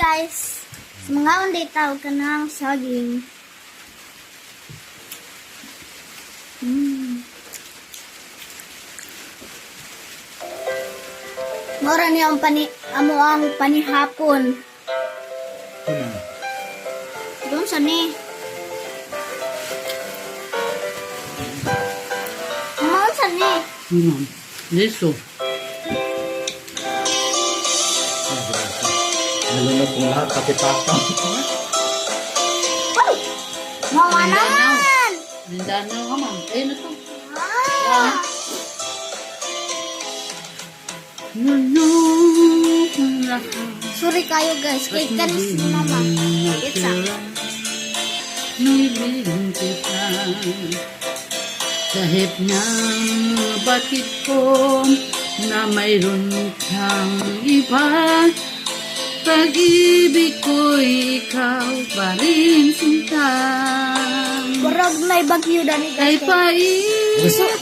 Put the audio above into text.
guys, mga unday tawag ka ng saging. Mora niya ang amo ang panihapon. Doon sa ni. Mama sa ni. Liso. Nalunod kong lahat, pati papa. Mama naman! Mindanao ka man. Ayun na to. Ah! Sorry kayo guys, kay kanis ni mama. Pizza. Nuliling kita kahit na bakit ko na mayroon kang iba, pag-ibig ko ikaw pa rin sinta. Kurag may bagyo dani Ay guys. paisip